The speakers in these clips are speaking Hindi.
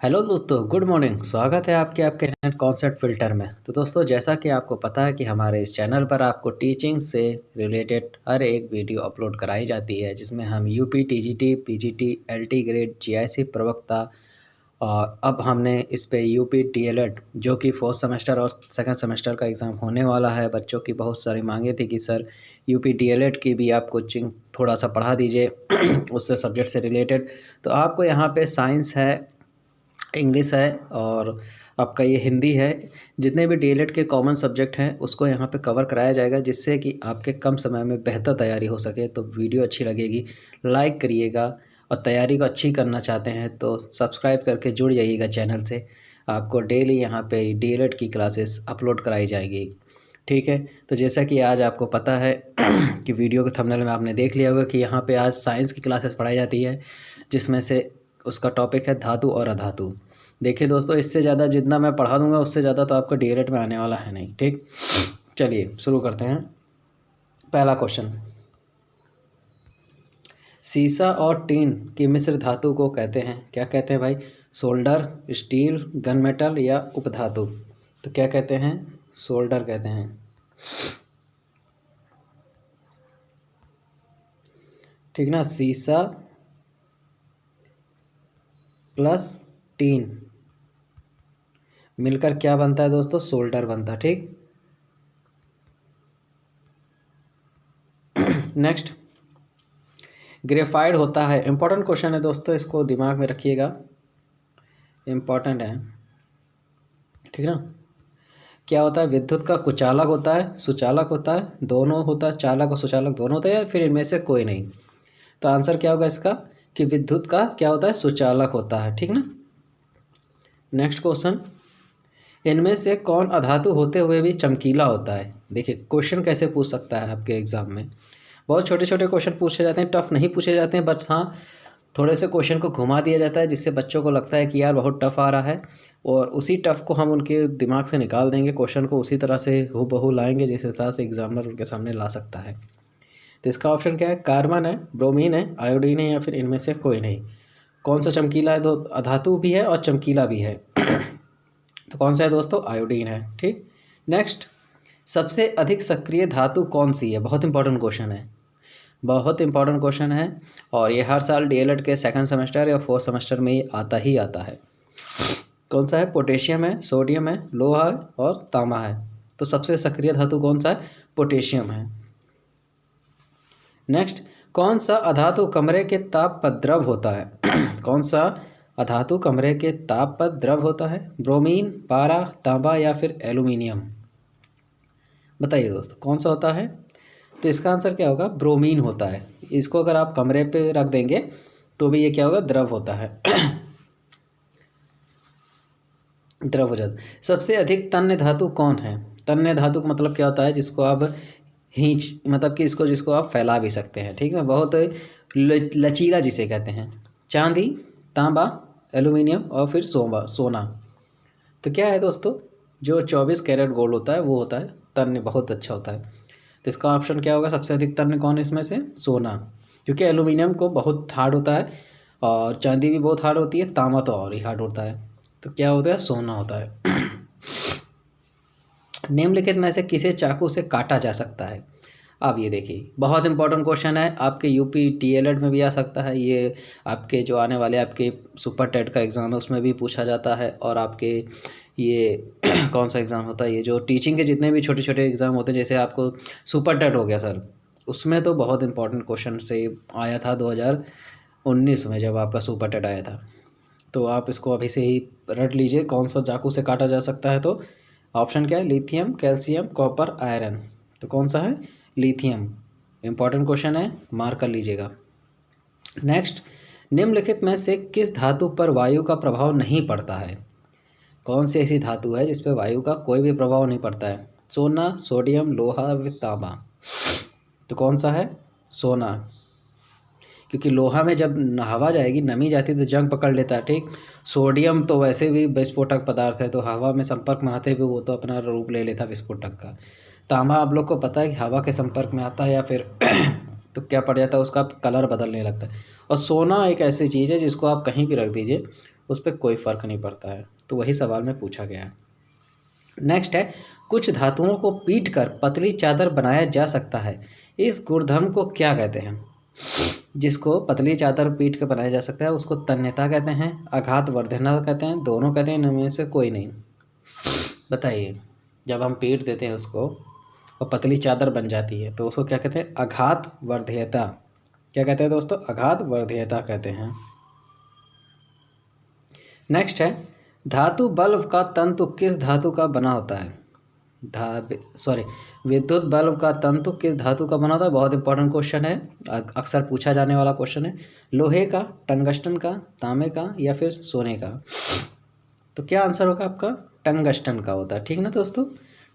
हेलो दोस्तों, गुड मॉर्निंग। स्वागत है आपके नेट कॉन्सेप्ट फ़िल्टर में। तो दोस्तों, जैसा कि आपको पता है कि हमारे इस चैनल पर आपको टीचिंग से रिलेटेड हर एक वीडियो अपलोड कराई जाती है, जिसमें हम UP, TGT, PGT, LT grade, GIC प्रवक्ता और अब हमने इस पे यूपी डीएलएड जो कि फोर्थ सेमेस्टर और सेकंड सेमेस्टर का एग्ज़ाम होने वाला है। बच्चों की बहुत सारी मांगे थी कि सर यूपी डीएलएड की भी आप कोचिंग थोड़ा सा पढ़ा दीजिए उससे सब्जेक्ट से रिलेटेड। तो आपको यहाँ पे साइंस है, इंग्लिश है और आपका ये हिंदी है। जितने भी डीएलएड के कॉमन सब्जेक्ट हैं उसको यहाँ पे कवर कराया जाएगा, जिससे कि आपके कम समय में बेहतर तैयारी हो सके। तो वीडियो अच्छी लगेगी लाइक करिएगा, और तैयारी को अच्छी करना चाहते हैं तो सब्सक्राइब करके जुड़ जाइएगा चैनल से। आपको डेली यहाँ पे डीएलएड की क्लासेस अपलोड कराई जाएगी, ठीक है। तो जैसा कि आज आपको पता है कि वीडियो के थंबनेल में आपने देख लिया होगा कि यहाँ पे आज साइंस की क्लासेस पढ़ाई जाती है, जिसमें से उसका टॉपिक है धातु और अधातु। देखिए दोस्तों, इससे ज़्यादा जितना मैं पढ़ा दूंगा उससे ज़्यादा तो आपका डीएलएड में आने वाला है नहीं, ठीक। चलिए शुरू करते हैं। पहला क्वेश्चन, सीसा और टीन की मिश्र धातु को कहते हैं, क्या कहते हैं भाई? सोल्डर, स्टील, गन मेटल या उपधातु? तो क्या कहते हैं? सोल्डर कहते हैं, ठीक ना। सीसा प्लस टीन मिलकर क्या बनता है दोस्तों? सोल्डर बनता है, ठीक। नेक्स्ट, ग्रेफाइड होता है, इंपॉर्टेंट क्वेश्चन है दोस्तों, इसको दिमाग में रखिएगा, इंपॉर्टेंट है, ठीक ना। क्या होता है? विद्युत का कुचालक होता है, सुचालक होता है, दोनों होता है, चालक और सुचालक दोनों होता है, या फिर इनमें से कोई नहीं? तो आंसर क्या होगा इसका कि विद्युत का क्या होता है? सुचालक होता है, ठीक ना। नेक्स्ट क्वेश्चन, इनमें से कौन अधातु होते हुए भी चमकीला होता है? देखिए क्वेश्चन कैसे पूछ सकता है आपके एग्जाम में। बहुत छोटे छोटे क्वेश्चन पूछे जाते हैं, टफ नहीं पूछे जाते हैं, बस हाँ थोड़े से क्वेश्चन को घुमा दिया जाता है, जिससे बच्चों को लगता है कि यार बहुत टफ आ रहा है, और उसी टफ को हम उनके दिमाग से निकाल देंगे, क्वेश्चन को उसी तरह से हूबहू लाएंगे जिस हिसाब से एग्जामिनर उनके सामने ला सकता है। तो इसका ऑप्शन क्या है? कार्बन है, ब्रोमीन है, आयोडीन है, या फिर इनमें से कोई नहीं। कौन सा चमकीला है? दो अधातु भी है और चमकीला भी है तो कौन सा है दोस्तों? आयोडीन है, ठीक। नेक्स्ट, सबसे अधिक सक्रिय धातु कौन सी है? बहुत इंपॉर्टेंट क्वेश्चन है, बहुत इंपॉर्टेंट क्वेश्चन है, और ये हर साल डीएलएड के सेकंड सेमेस्टर या फोर्थ सेमेस्टर में ये आता ही आता है। कौन सा है? पोटेशियम है, सोडियम है, लोहा है और तांबा है। तो सबसे सक्रिय धातु कौन सा है? पोटेशियम है। नेक्स्ट, कौन सा अधातु कमरे के ताप पर द्रव होता है? कौन सा अधातु कमरे के ताप पर द्रव होता है? ब्रोमीन, पारा, तांबा या फिर एल्यूमिनियम? बताइए दोस्तों कौन सा होता है? तो इसका आंसर क्या होगा? ब्रोमीन होता है। इसको अगर आप कमरे पे रख देंगे तो भी ये क्या होगा? द्रव होता है द्रव हो जाता है। सबसे अधिक तन्य धातु कौन है? तन्य धातु का मतलब क्या होता है? जिसको आप खींच, मतलब कि इसको जिसको आप फैला भी सकते हैं, ठीक है, बहुत लचीला जिसे कहते हैं। चांदी, तांबा, एल्यूमिनियम और फिर सोना। तो क्या है दोस्तों? जो 24 कैरेट गोल्ड होता है वो होता है तन्य, बहुत अच्छा होता है। तो इसका ऑप्शन क्या होगा? सबसे अधिक तन्य कौन है इसमें से? सोना, क्योंकि एल्यूमिनियम को बहुत हार्ड होता है और चांदी भी बहुत हार्ड होती है, तांबा तो और ही हार्ड होता है। तो क्या होता है? सोना होता है निम्नलिखित में से किसे चाकू से काटा जा सकता है? अब ये देखिए बहुत इंपॉर्टेंट क्वेश्चन है, आपके यूपी डीएलएड में भी आ सकता है, ये आपके जो आने वाले आपके सुपर टेट का एग्ज़ाम है उसमें भी पूछा जाता है, और आपके ये कौन सा एग्ज़ाम होता है, ये जो टीचिंग के जितने भी छोटे छोटे एग्ज़ाम होते हैं, जैसे आपको सुपर टेट हो गया सर, उसमें तो बहुत इंपॉर्टेंट क्वेश्चन से आया था 2019 में जब आपका सुपर टेट आया था। तो आप इसको अभी से ही रट लीजिए, कौन सा चाकू से काटा जा सकता है। तो ऑप्शन क्या है? Lithium, calcium, copper, iron. तो कौन सा है? लिथियम। इंपॉर्टेंट क्वेश्चन है, मार्क कर लीजिएगा। नेक्स्ट, निम्नलिखित में से किस धातु पर वायु का प्रभाव नहीं पड़ता है? कौन सी ऐसी धातु है जिस पर वायु का कोई भी प्रभाव नहीं पड़ता है? सोना, सोडियम, लोहा, तांबा। तो कौन सा है? सोना, क्योंकि लोहा में जब हवा जाएगी, नमी जाती है तो जंग पकड़ लेता है, ठीक। सोडियम तो वैसे भी विस्फोटक पदार्थ है, तो हवा में संपर्क में आते हुए वो तो अपना रूप ले लेता है विस्फोटक का। तांबा आप लोग को पता है कि हवा के संपर्क में आता है या फिर तो क्या पड़ जाता है? उसका कलर बदलने लगता है। और सोना एक ऐसी चीज़ है जिसको आप कहीं भी रख दीजिए उस पर कोई फ़र्क नहीं पड़ता है। तो वही सवाल में पूछा गया है। नेक्स्ट है, कुछ धातुओं को पीट कर पतली चादर बनाया जा सकता है, इस गुणधर्म को क्या कहते हैं? जिसको पतली चादर पीट कर बनाया जा सकता है उसको तन्यता कहते हैं, आघात वर्धनता कहते हैं, दोनों कहते हैं, इनमें से कोई नहीं। बताइए, जब हम पीट देते हैं उसको और पतली चादर बन जाती है तो उसको क्या कहते हैं? आघात वर्धयता। क्या कहते हैं दोस्तों? आघात वर्धयता कहते हैं। नेक्स्ट है, धातु बल्ब का तंतु किस धातु का बना होता है? विद्युत बल्ब का तंतु किस धातु का बना होता है? बहुत इंपॉर्टेंट क्वेश्चन है, अक्सर पूछा जाने वाला क्वेश्चन है। लोहे का, टंगस्टन का, तांबे का या फिर सोने का? तो क्या आंसर होगा आपका? टंगस्टन का होता है। ठीक ना दोस्तों,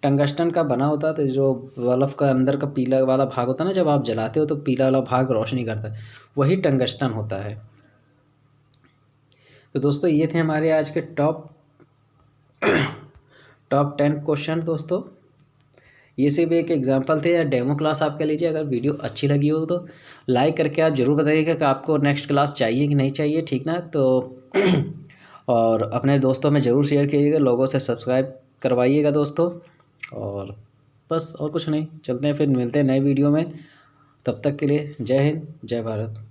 टंगस्टन का बना होता है। तो जो बल्ब का अंदर का पीला वाला भाग होता है ना, जब आप जलाते हो तो पीला वाला भाग रोशनी करता है, वही टंगस्टन होता है। तो दोस्तों ये थे हमारे आज के टॉप 10 क्वेश्चन। दोस्तों ये सिर्फ एक एग्जांपल थे या डेमो क्लास आपके लीजिए। अगर वीडियो अच्छी लगी हो तो लाइक करके आप ज़रूर बताइएगा कि आपको नेक्स्ट क्लास चाहिए कि नहीं चाहिए, ठीक ना? तो और अपने दोस्तों में ज़रूर शेयर कीजिएगा, लोगों से सब्सक्राइब करवाइएगा दोस्तों। और बस और कुछ नहीं, चलते हैं फिर, मिलते हैं नए वीडियो में। तब तक के लिए जय हिंद, जय भारत।